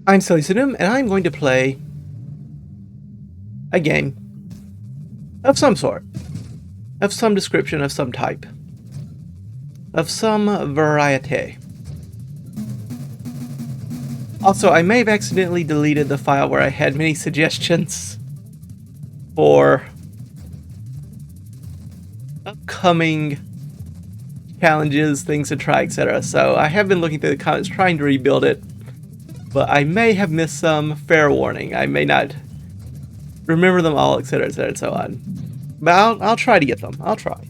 I'm SillyPseudonym, and I'm going to play a game of some sort, of some description, of some type, of some variety. Also, I may have accidentally deleted the file where I had many suggestions for upcoming challenges, things to try, etc. So I have been looking through the comments trying to rebuild it, but I may have missed some. Fair warning, I may not remember them all, etc, etc, and so on. But I'll try to get them. I'll try.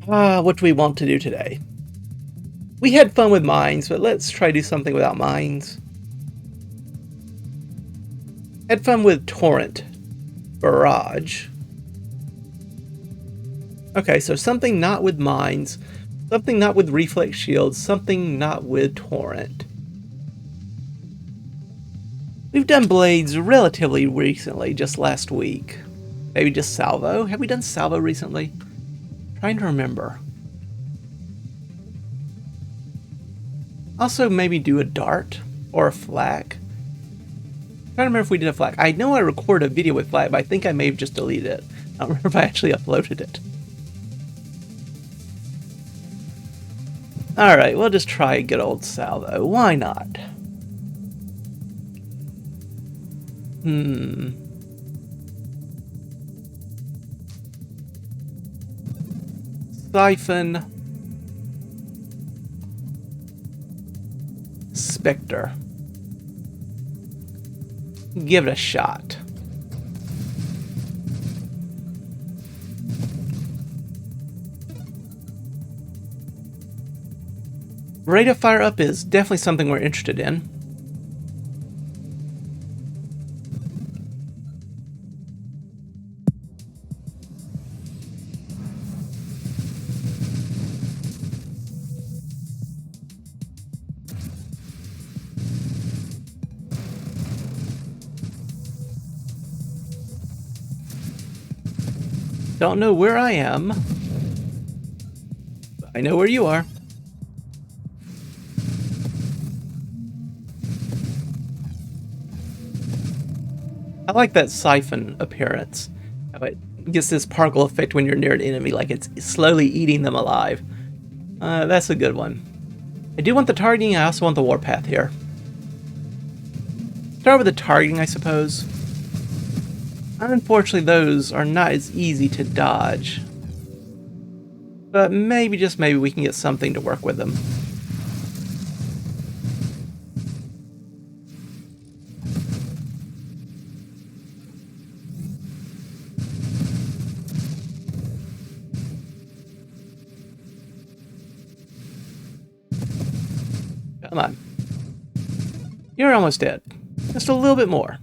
What do we want to do today? We had fun with mines, but let's try to do something without mines. Had fun with torrent barrage. Okay, so something not with mines, something not with reflex shields, something not with torrent. We've done blades relatively recently, just last week. Maybe just Salvo. Have we done Salvo recently? Trying to remember. Also, maybe do a dart or a flak. Trying to remember if we did a flak. I know I recorded a video with flak, but I think I may have just deleted it. I don't remember if I actually uploaded it. Alright, we'll just try a good old Salvo. Why not? Siphon. Spectre. Give it a shot. Rate of fire up is definitely something we're interested in. Don't know where I am, but I know where you are. I like that siphon appearance. How it gets this particle effect when you're near an enemy, like it's slowly eating them alive. That's a good one. I do want the targeting, I also want the warpath here. Start with the targeting, I suppose. Unfortunately, those are not as easy to dodge. But maybe, just maybe, we can get something to work with them. Come on. You're almost dead. Just a little bit more.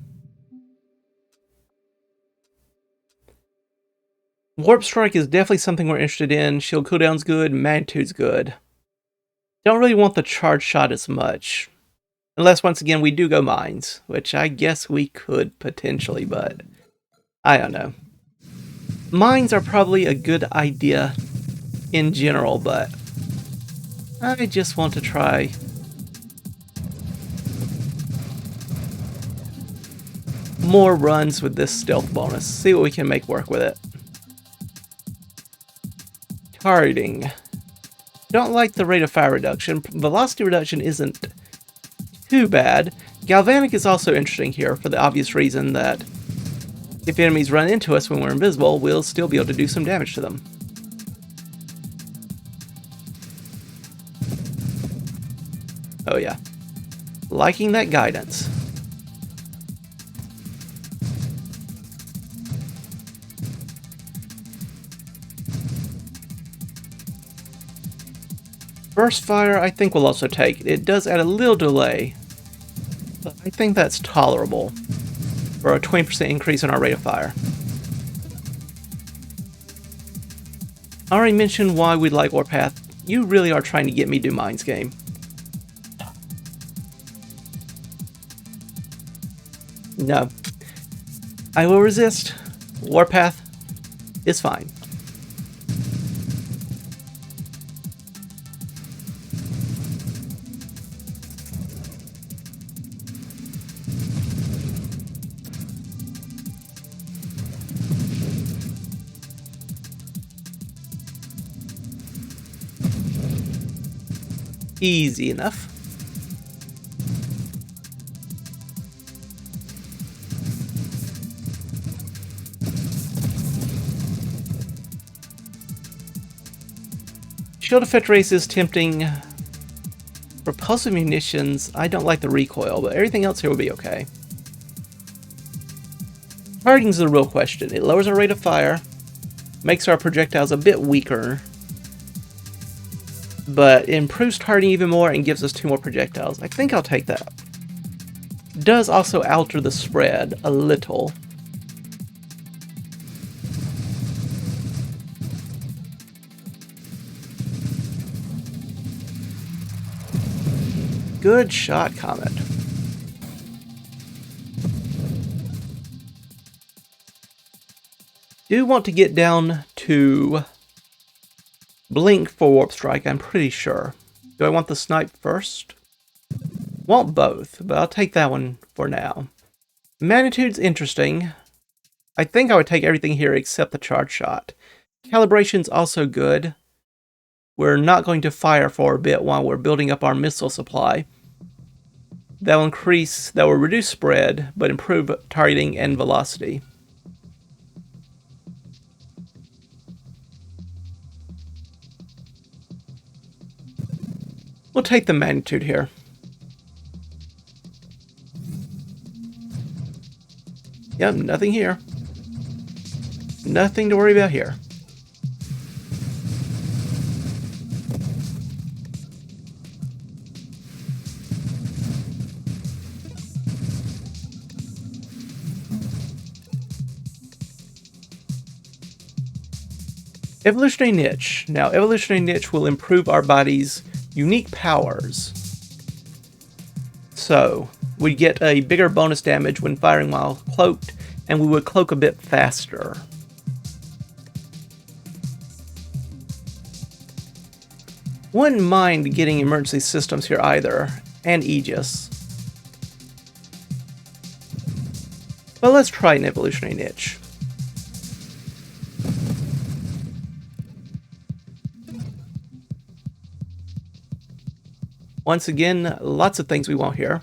Warp Strike is definitely something we're interested in. Shield cooldown's good, magnitude's good. Don't really want the charge shot as much. Unless, once again, we do go mines, which I guess we could potentially, but I don't know. Mines are probably a good idea in general, but I just want to try more runs with this stealth bonus. See what we can make work with it. Targeting. Don't like the rate of fire reduction. Velocity reduction isn't too bad. Galvanic is also interesting here for the obvious reason that if enemies run into us when we're invisible, we'll still be able to do some damage to them. Oh yeah. Liking that guidance. Burst fire, I think we'll also take. It does add a little delay, but I think that's tolerable for a 20% increase in our rate of fire. I already mentioned why we like Warpath. You really are trying to get me to do Mines game. No. I will resist. Warpath is fine. Easy enough. Shield effect race is tempting. Propulsive munitions, I don't like the recoil, but everything else here will be okay. Targeting is the real question. It lowers our rate of fire, makes our projectiles a bit weaker, but improves targeting even more and gives us 2 more projectiles. I think I'll take that. Does also alter the spread a little. Good shot, Comet. Do want to get down to Blink for Warp Strike, I'm pretty sure. Do I want the Snipe first? Want both, but I'll take that one for now. Magnitude's interesting. I think I would take everything here except the Charge Shot. Calibration's also good. We're not going to fire for a bit while we're building up our missile supply. That will reduce spread, but improve targeting and velocity. We'll take the magnitude here. Yep, nothing here. Nothing to worry about here. Evolutionary Niche. Now, Evolutionary Niche will improve our body's unique powers. So, we get a bigger bonus damage when firing while cloaked, and we would cloak a bit faster. Wouldn't mind getting emergency systems here either, and Aegis. But let's try an Evolutionary Niche. Once again, lots of things we want here.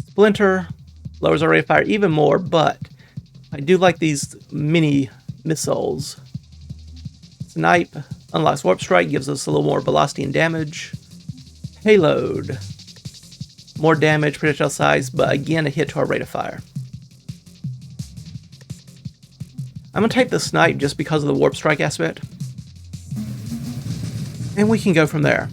Splinter lowers our rate of fire even more, but I do like these mini missiles. Snipe unlocks Warp Strike, gives us a little more velocity and damage. Payload. More damage, projectile size, but again a hit to our rate of fire. I'm going to take the Snipe just because of the Warp Strike aspect. And we can go from there.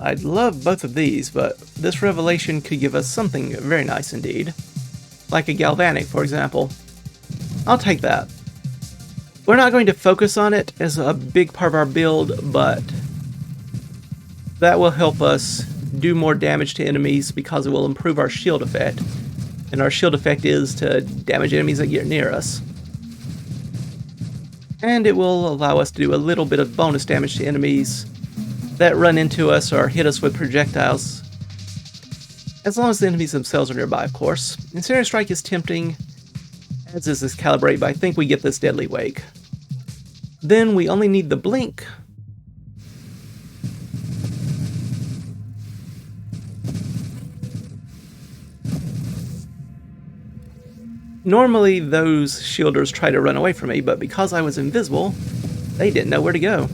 I'd love both of these, but this revelation could give us something very nice indeed. Like a galvanic, for example. I'll take that. We're not going to focus on it as a big part of our build, but that will help us do more damage to enemies because it will improve our shield effect. And our shield effect is to damage enemies that get near us. And it will allow us to do a little bit of bonus damage to enemies that run into us or hit us with projectiles. As long as the enemies themselves are nearby, of course. Incendiary Strike is tempting, as is this Calibrate, but I think we get this Deadly Wake. Then we only need the Blink. Normally those shielders try to run away from me, but because I was invisible, they didn't know where to go.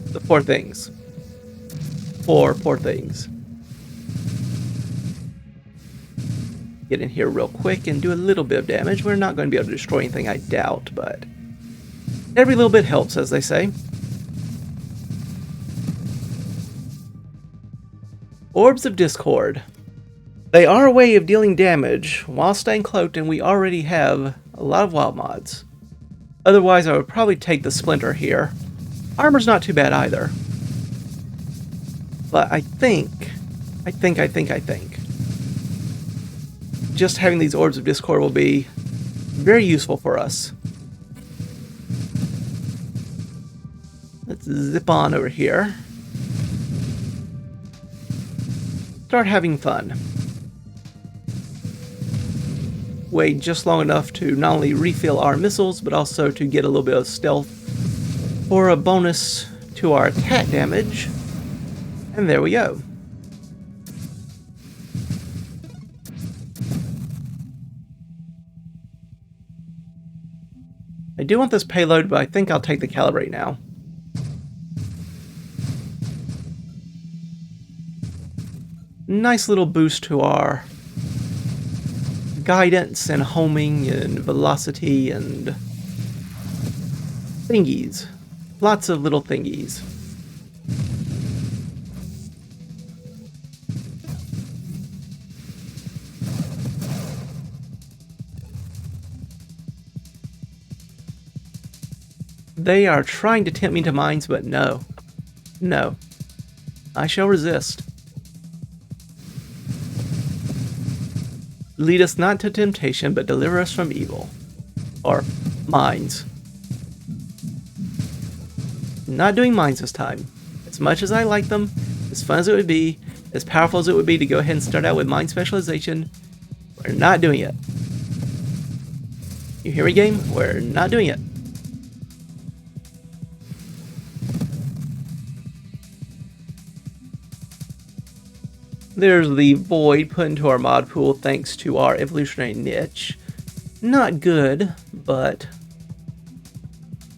The poor things. Poor things. Get in here real quick and do a little bit of damage. We're not going to be able to destroy anything, I doubt, but every little bit helps, as they say. Orbs of Discord. They are a way of dealing damage while staying cloaked, and we already have a lot of wild mods. Otherwise, I would probably take the Splinter here. Armor's not too bad either. But I think, just having these Orbs of Discord will be very useful for us. Let's zip on over here. Start having fun. Wait just long enough to not only refill our missiles, but also to get a little bit of stealth or a bonus to our attack damage. And there we go. I do want this payload, but I think I'll take the calibrate now. Nice little boost to our guidance and homing and velocity and thingies. Lots of little thingies. They are trying to tempt me to mines, but no. No. I shall resist. Lead us not to temptation, but deliver us from evil. Or mines. Not doing mines this time. As much as I like them, as fun as it would be, as powerful as it would be to go ahead and start out with mine specialization, we're not doing it. You hear me, game? We're not doing it. There's the void put into our mod pool thanks to our evolutionary niche. Not good, but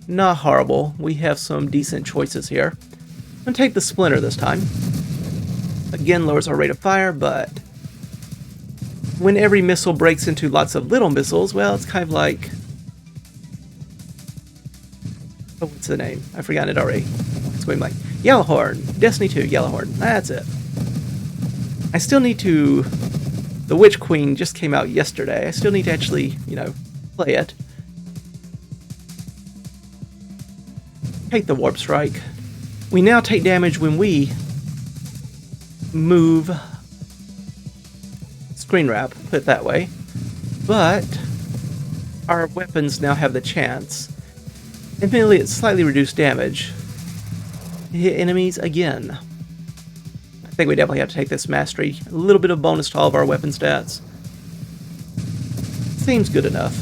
not horrible. We have some decent choices here. I'm going to take the splinter this time. Again, lowers our rate of fire, but when every missile breaks into lots of little missiles, well, it's kind of like... Oh, what's the name? I've forgotten it already. It's going like Yellowhorn. Destiny 2, Yellowhorn. That's it. I still need to... The Witch Queen just came out yesterday. I still need to actually, play it. Take the Warp Strike. We now take damage when we move screen wrap, put it that way. But our weapons now have the chance, admittedly at slightly reduced damage, to hit enemies again. I think we definitely have to take this mastery. A little bit of bonus to all of our weapon stats. Seems good enough.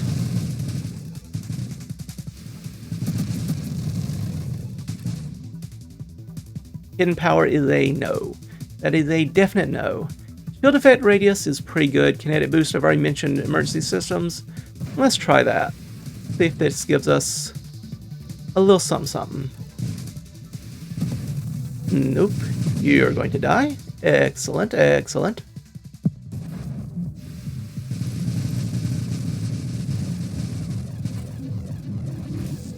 Hidden power is a no. That is a definite no. Shield effect radius is pretty good. Kinetic boost, I've already mentioned emergency systems. Let's try that. See if this gives us a little something something. Nope. You're going to die. Excellent, excellent.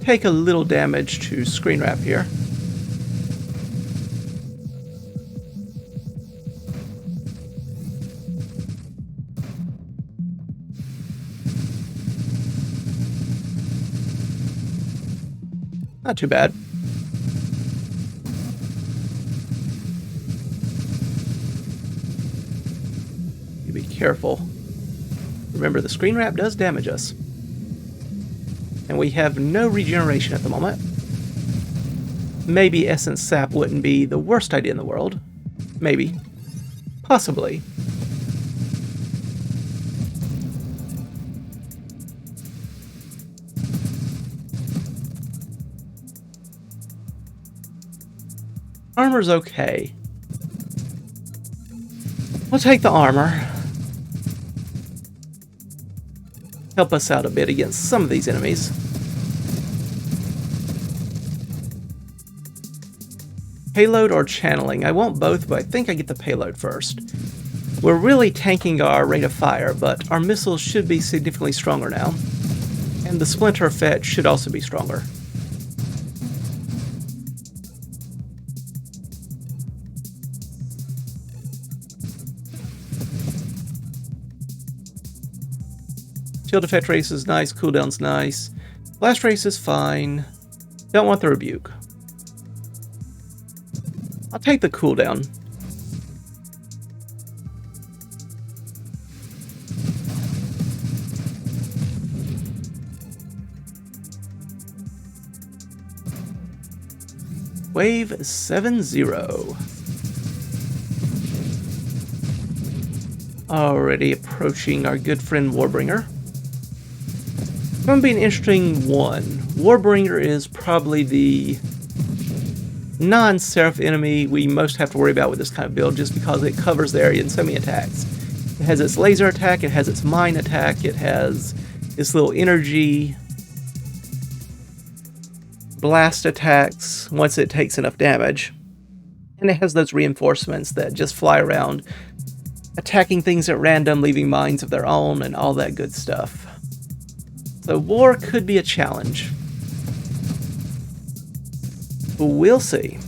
Take a little damage to screen wrap here. Not too bad. You be careful. Remember, the screen wrap does damage us. And we have no regeneration at the moment. Maybe Essence Sap wouldn't be the worst idea in the world. Maybe. Possibly. Armor's okay. We'll take the armor. Help us out a bit against some of these enemies. Payload or channeling? I want both, but I think I get the payload first. We're really tanking our rate of fire, but our missiles should be significantly stronger now. And the splinter effect should also be stronger. Shield effect race is nice, cooldown's nice. Blast race is fine. Don't want the rebuke. I'll take the cooldown. Wave 7-0. Already approaching our good friend Warbringer. It's going to be an interesting one. Warbringer is probably the non-Seraph enemy we most have to worry about with this kind of build, just because it covers the area in so many attacks. It has its laser attack, it has its mine attack, it has its little energy blast attacks once it takes enough damage. And it has those reinforcements that just fly around, attacking things at random, leaving mines of their own, and all that good stuff. So war could be a challenge. We'll see.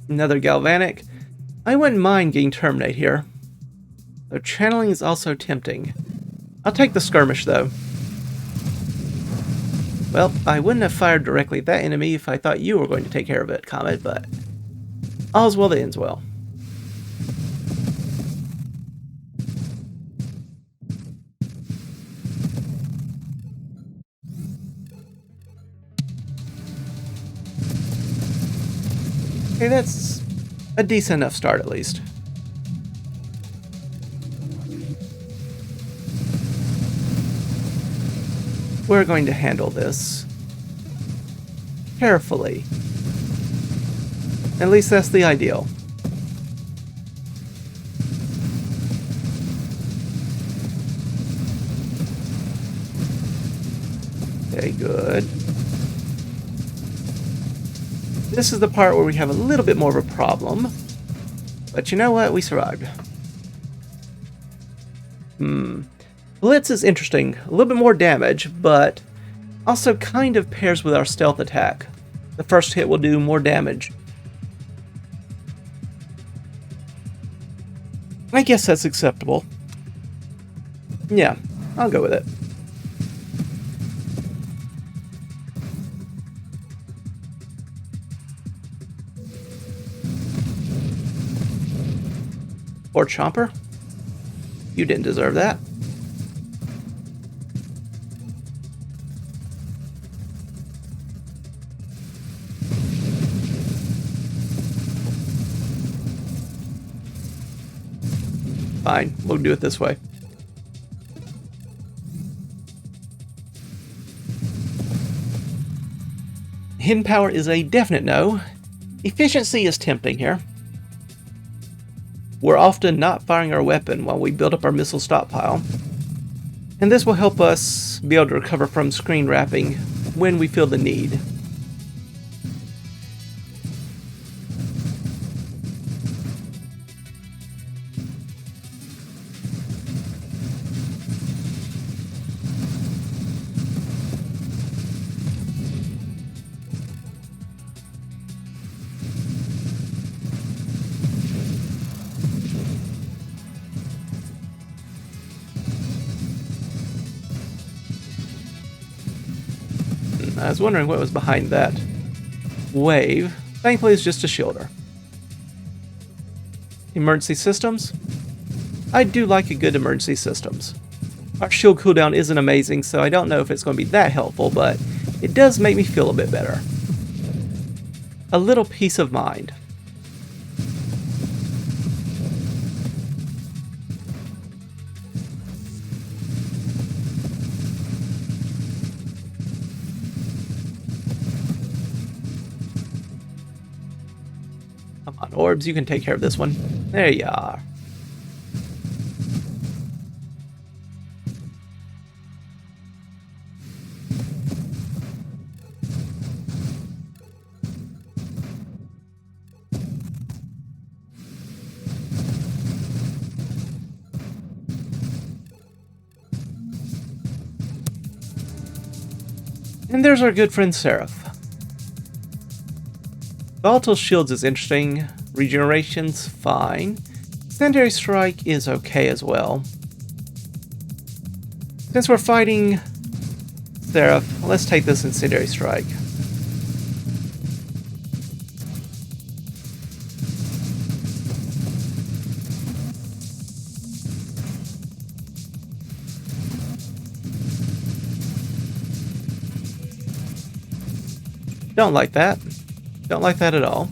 Another galvanic. I wouldn't mind getting terminate here, though channeling is also tempting. I'll take the skirmish though. Well, I wouldn't have fired directly at that enemy if I thought you were going to take care of it, Comet, but all's well that ends well. Okay, that's a decent enough start at least. We're going to handle this carefully. At least that's the ideal. Okay, good. This is the part where we have a little bit more of a problem. But you know what? We survived. Blitz is interesting. A little bit more damage, but also kind of pairs with our stealth attack. The first hit will do more damage. I guess that's acceptable. Yeah, I'll go with it. Or Chomper? You didn't deserve that. Fine, we'll do it this way. Hidden power is a definite no. Efficiency is tempting here. We're often not firing our weapon while we build up our missile stockpile. And this will help us be able to recover from screen wrapping when we feel the need. I was wondering what was behind that wave. Thankfully, it's just a shielder. Emergency systems? I do like a good emergency systems. Our shield cooldown isn't amazing, so I don't know if it's going to be that helpful, but it does make me feel a bit better. A little peace of mind. Come on, orbs, you can take care of this one. There you are. And there's our good friend Seraph. Volatile Shields is interesting. Regeneration's fine. Secondary Strike is okay as well. Since we're fighting Seraph, let's take this incendiary strike. Don't like that. Don't like that at all.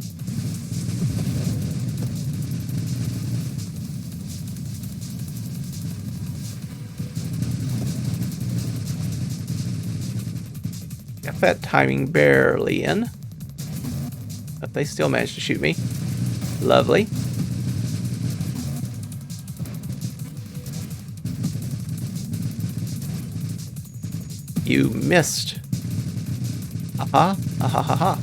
Got that timing barely in. But they still managed to shoot me. Lovely. You missed. Aha, aha, ha, ha.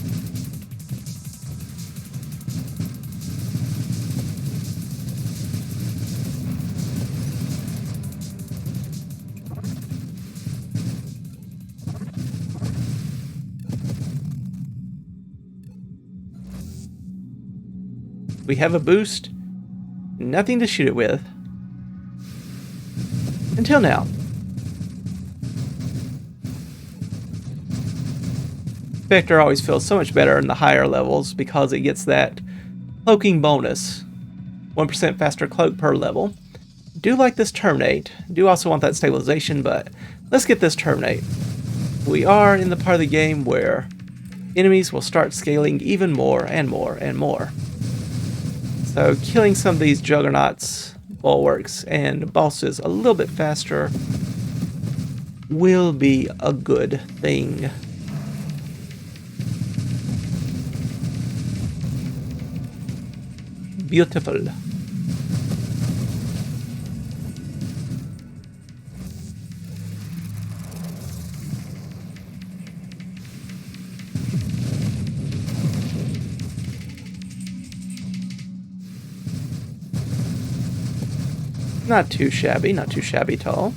We have a boost. Nothing to shoot it with. Until now. Spectre always feels so much better in the higher levels because it gets that cloaking bonus. 1% faster cloak per level. Do like this terminate. Do also want that stabilization, but let's get this terminate. We are in the part of the game where enemies will start scaling even more and more and more. So killing some of these juggernauts, bulwarks, and bosses a little bit faster will be a good thing. Beautiful. Not too shabby at all.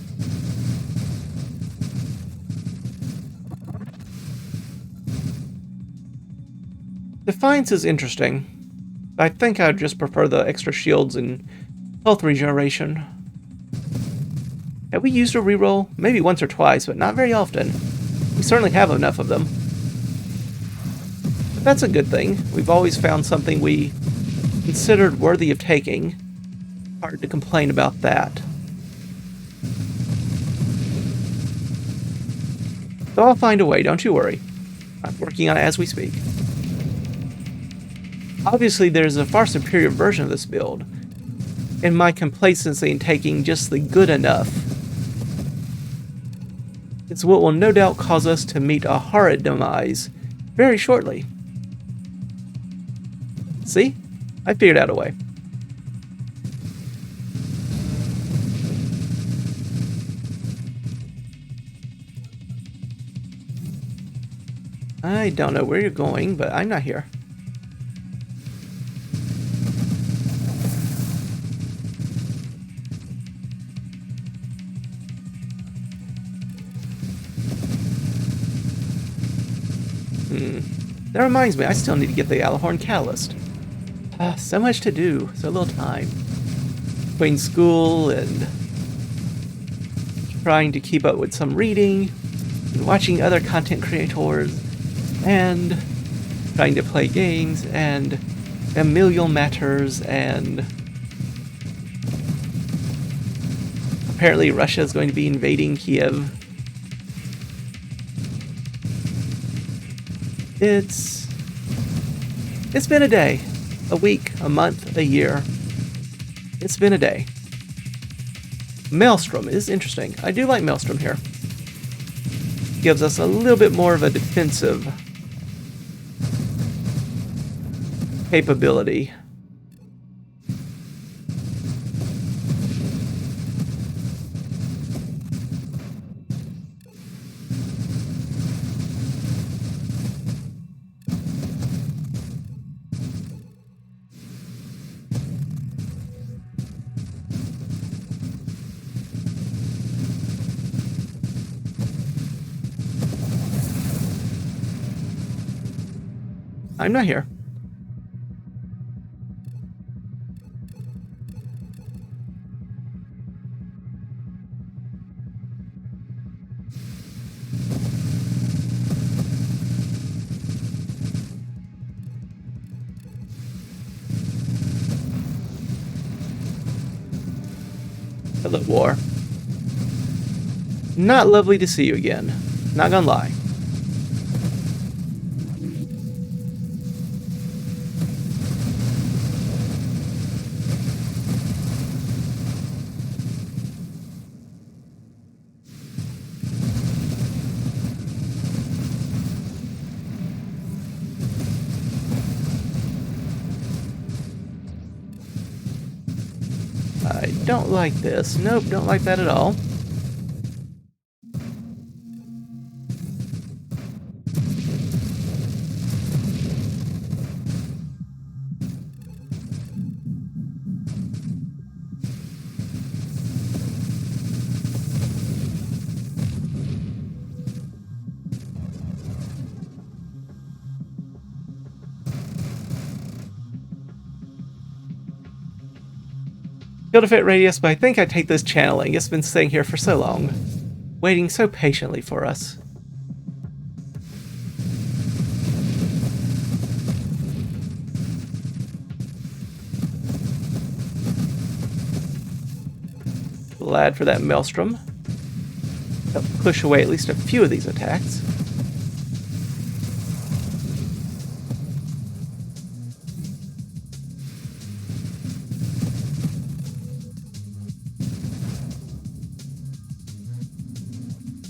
Defiance is interesting. I think I'd just prefer the extra shields and health regeneration. Have we used a reroll? Maybe once or twice, but not very often. We certainly have enough of them. But that's a good thing. We've always found something we considered worthy of taking. Hard to complain about that. So I'll find a way, don't you worry. I'm working on it as we speak. Obviously, there's a far superior version of this build, and my complacency in taking just the good enough is what will no doubt cause us to meet a horrid demise very shortly. See? I figured out a way. I don't know where you're going, but I'm not here. That reminds me, I still need to get the Alahorn Catalyst. So much to do, so little time. Between school and trying to keep up with some reading, and watching other content creators, and trying to play games, and familial matters, and apparently Russia is going to be invading Kiev. It's been a day, a week, a month, a year. It's been a day. Maelstrom is interesting. I do like Maelstrom here. Gives us a little bit more of a defensive capability. I'm not here. Gauntlet War. Not lovely to see you again. Not gonna lie. I don't like this. Nope, don't like that at all. Field of Fit Radius, but I think I take this channeling. It's been sitting here for so long, waiting so patiently for us. Glad for that Maelstrom. Help push away at least a few of these attacks.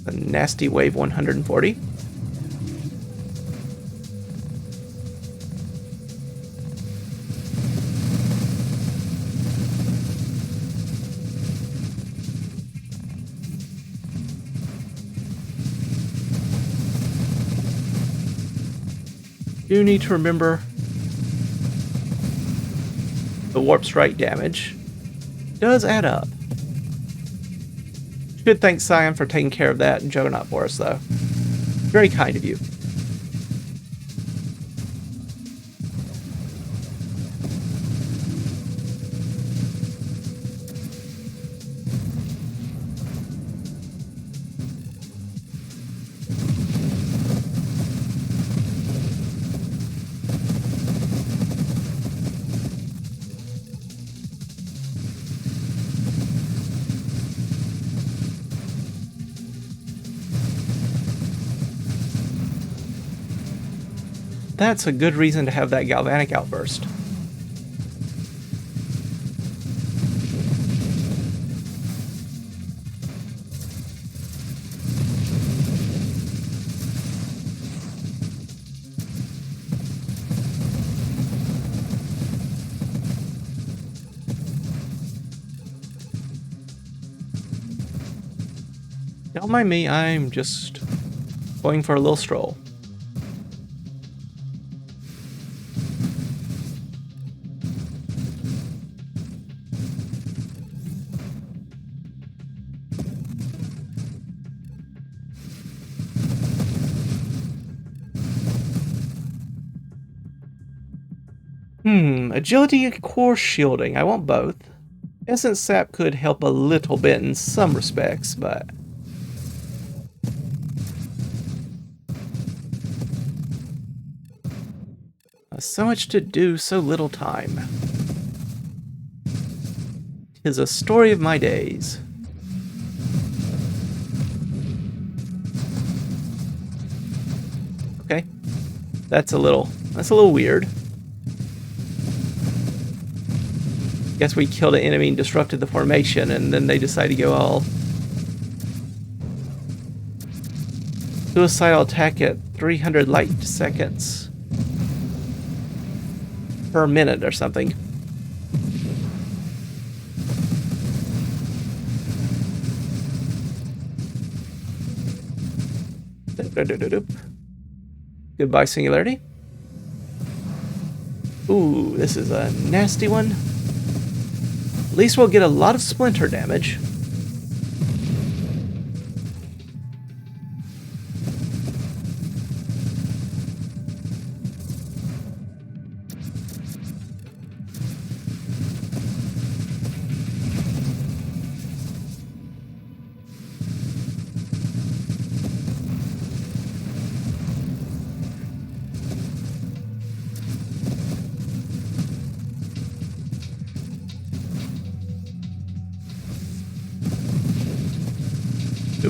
A nasty wave 140. Do need to remember the warp strike damage does add up. Should thank Scion for taking care of that and Juggernaut for us, though. Very kind of you. That's a good reason to have that galvanic outburst. Don't mind me, I'm just going for a little stroll. Agility and core shielding. I want both. Essence Sap could help a little bit in some respects, but... so much to do, so little time. 'Tis a story of my days. Okay. That's a little weird. Guess we killed an enemy and disrupted the formation, and then they decide to go all suicidal attack at 300 light seconds per minute or something. Goodbye, Singularity. Ooh, this is a nasty one. At least we'll get a lot of splinter damage.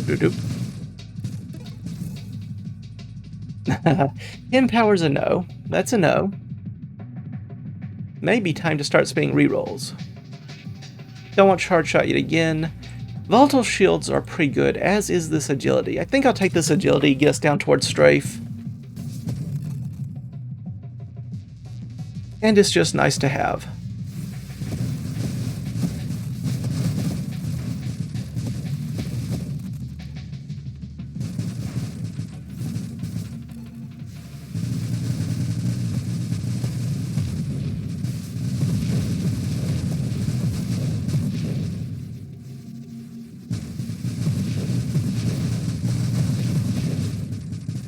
doop, doop. Him power's a no. That's a no. Maybe time to start spinning rerolls. Don't want charge shot yet again. Volatile shields are pretty good, as is this agility. I think I'll take this agility, get us down towards strafe. And it's just nice to have.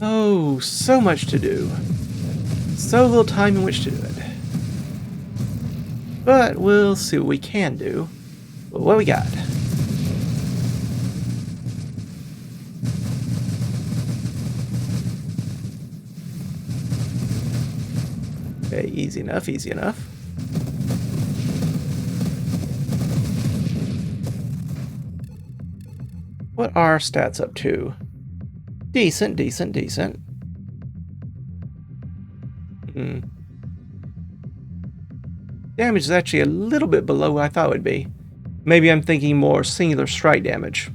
Oh, so much to do. So little time in which to do it. But we'll see what we can do. What we got? Okay, easy enough, easy enough. What are our stats up to? Decent, decent, decent. Damage is actually a little bit below what I thought it would be. Maybe I'm thinking more singular strike damage.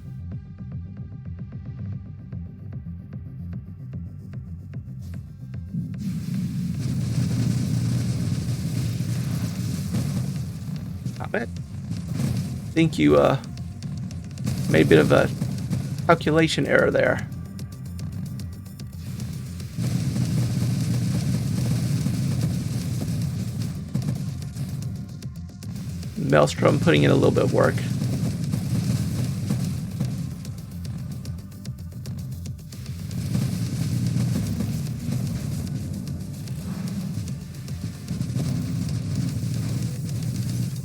Not bad. I think you made a bit of a calculation error there. Maelstrom putting in a little bit of work.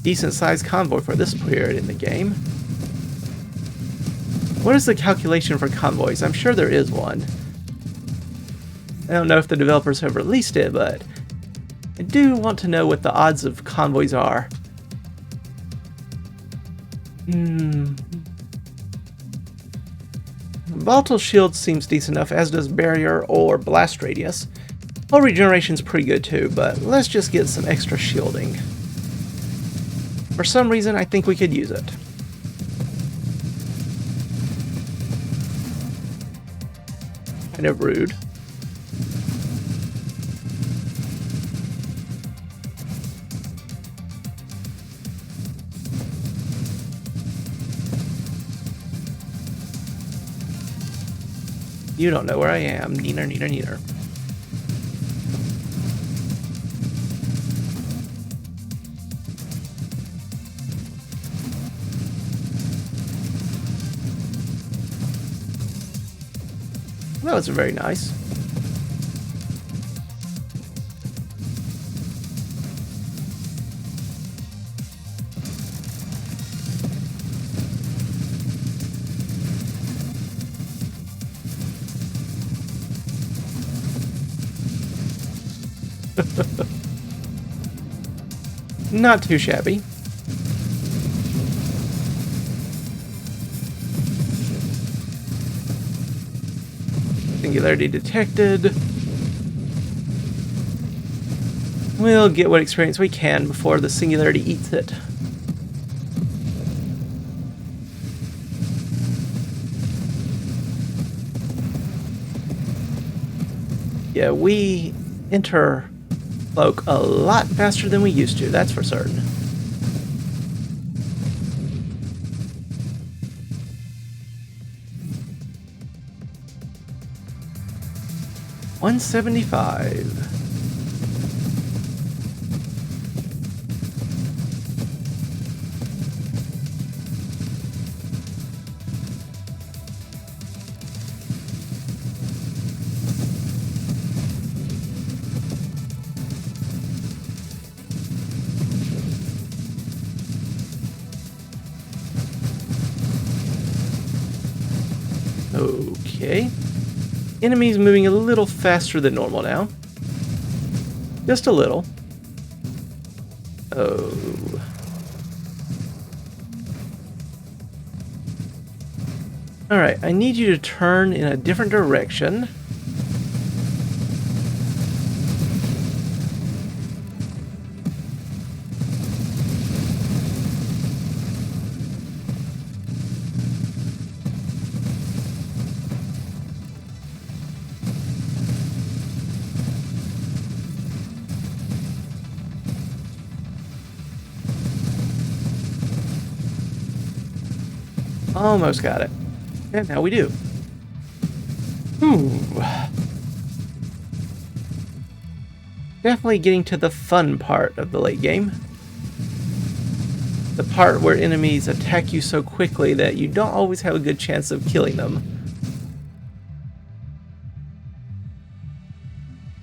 Decent sized convoy for this period in the game. What is the calculation for convoys? I'm sure there is one. I don't know if the developers have released it, but I do want to know what the odds of convoys are. Volatile shield seems decent enough, as does barrier or blast radius. Hull regeneration's pretty good too, but let's just get some extra shielding. For some reason, I think we could use it. Kind of rude. You don't know where I am. Neener, neener, neener. That was very nice. Not too shabby. Singularity detected. We'll get what experience we can before the singularity eats it. Yeah, we enter cloak a lot faster than we used to, that's for certain. $175. Okay. Enemies moving a little faster than normal now. Just a little. Oh. Alright, I need you to turn in a different direction. Almost got it. And now we do. Ooh. Definitely getting to the fun part of the late game. The part where enemies attack you so quickly that you don't always have a good chance of killing them.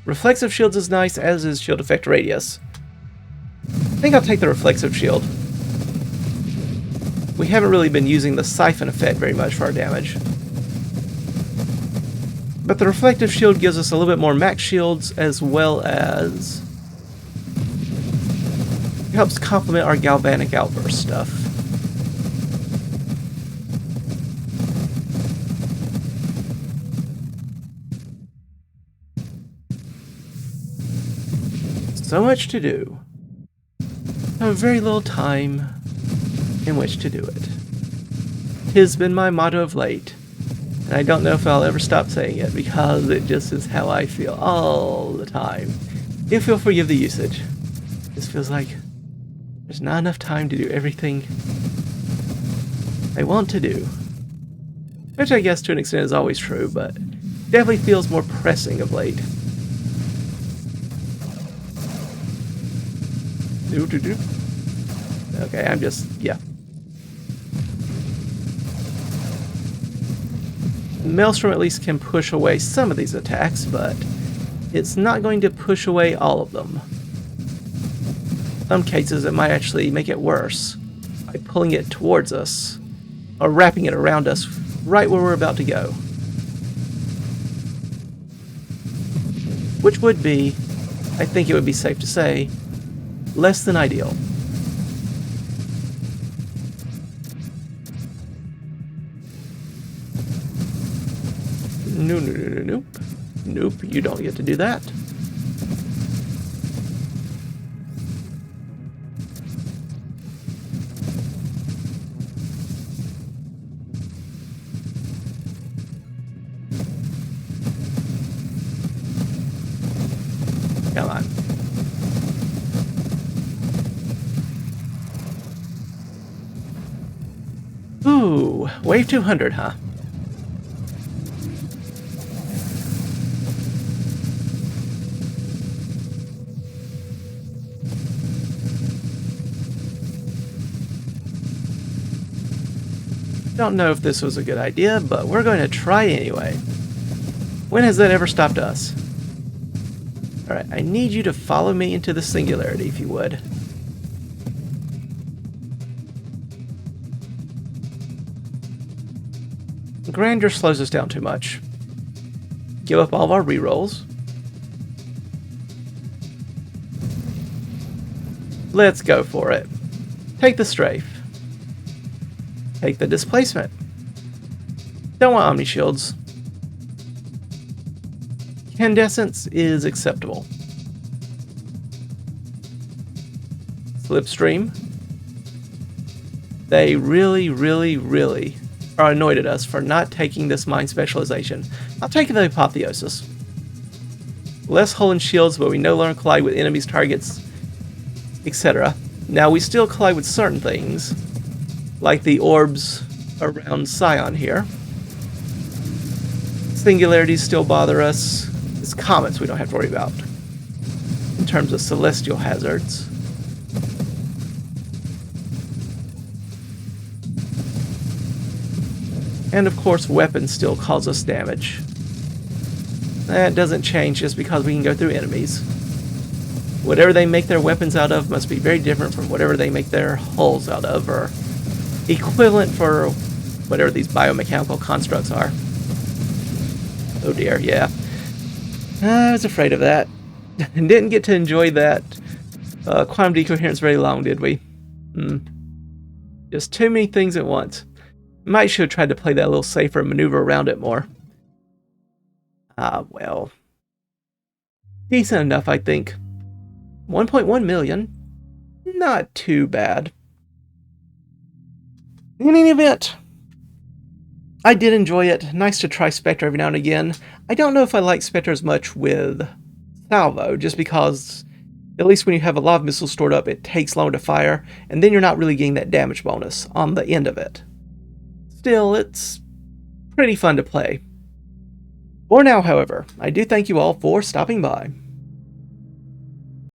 Reflexive shields is nice, as is shield effect radius. I think I'll take the reflexive shield. We haven't really been using the siphon effect very much for our damage. But the reflective shield gives us a little bit more max shields, as well as helps complement our galvanic outburst stuff. So much to do. A very little time in which to do it. 'Tis been my motto of late, and I don't know if I'll ever stop saying it, because it just is how I feel all the time. If you'll forgive the usage. This feels like there's not enough time to do everything I want to do. Which I guess to an extent is always true, but definitely feels more pressing of late. Okay, I'm just, yeah. Maelstrom at least can push away some of these attacks, but it's not going to push away all of them. In some cases, it might actually make it worse by pulling it towards us, or wrapping it around us right where we're about to go. Which would be, I think it would be safe to say, less than ideal. Nope. Nope, you don't get to do that. Come on. Ooh, wave 200, huh? Don't know if this was a good idea, but we're going to try anyway. When has that ever stopped us? Alright, I need you to follow me into the singularity, if you would. Grandeur slows us down too much. Give up all of our rerolls. Let's go for it. Take the strafe. Take the displacement. Don't want Omni Shields. Incandescence is acceptable. Slipstream. They really are annoyed at us for not taking this mind specialization. I'll take the Apotheosis. Less hull and shields, but we no longer collide with enemies, targets, etc. Now we still collide with certain things, like the orbs around Scion here. Singularities still bother us. It's comets we don't have to worry about in terms of celestial hazards. And of course, weapons still cause us damage. That doesn't change just because we can go through enemies. Whatever they make their weapons out of must be very different from whatever they make their hulls out of, or equivalent for whatever these biomechanical constructs are. Oh dear, yeah. I was afraid of that. And didn't get to enjoy that quantum decoherence very long, did we? Just too many things at once. Might should have tried to play that a little safer and maneuver around it more. Well. Decent enough, I think. 1.1 million. Not too bad. In any event, I did enjoy it. Nice to try Spectre every now and again. I don't know if I like Spectre as much with Salvo, just because at least when you have a lot of missiles stored up, it takes longer to fire, and then you're not really getting that damage bonus on the end of it. Still, it's pretty fun to play. For now, however, I do thank you all for stopping by.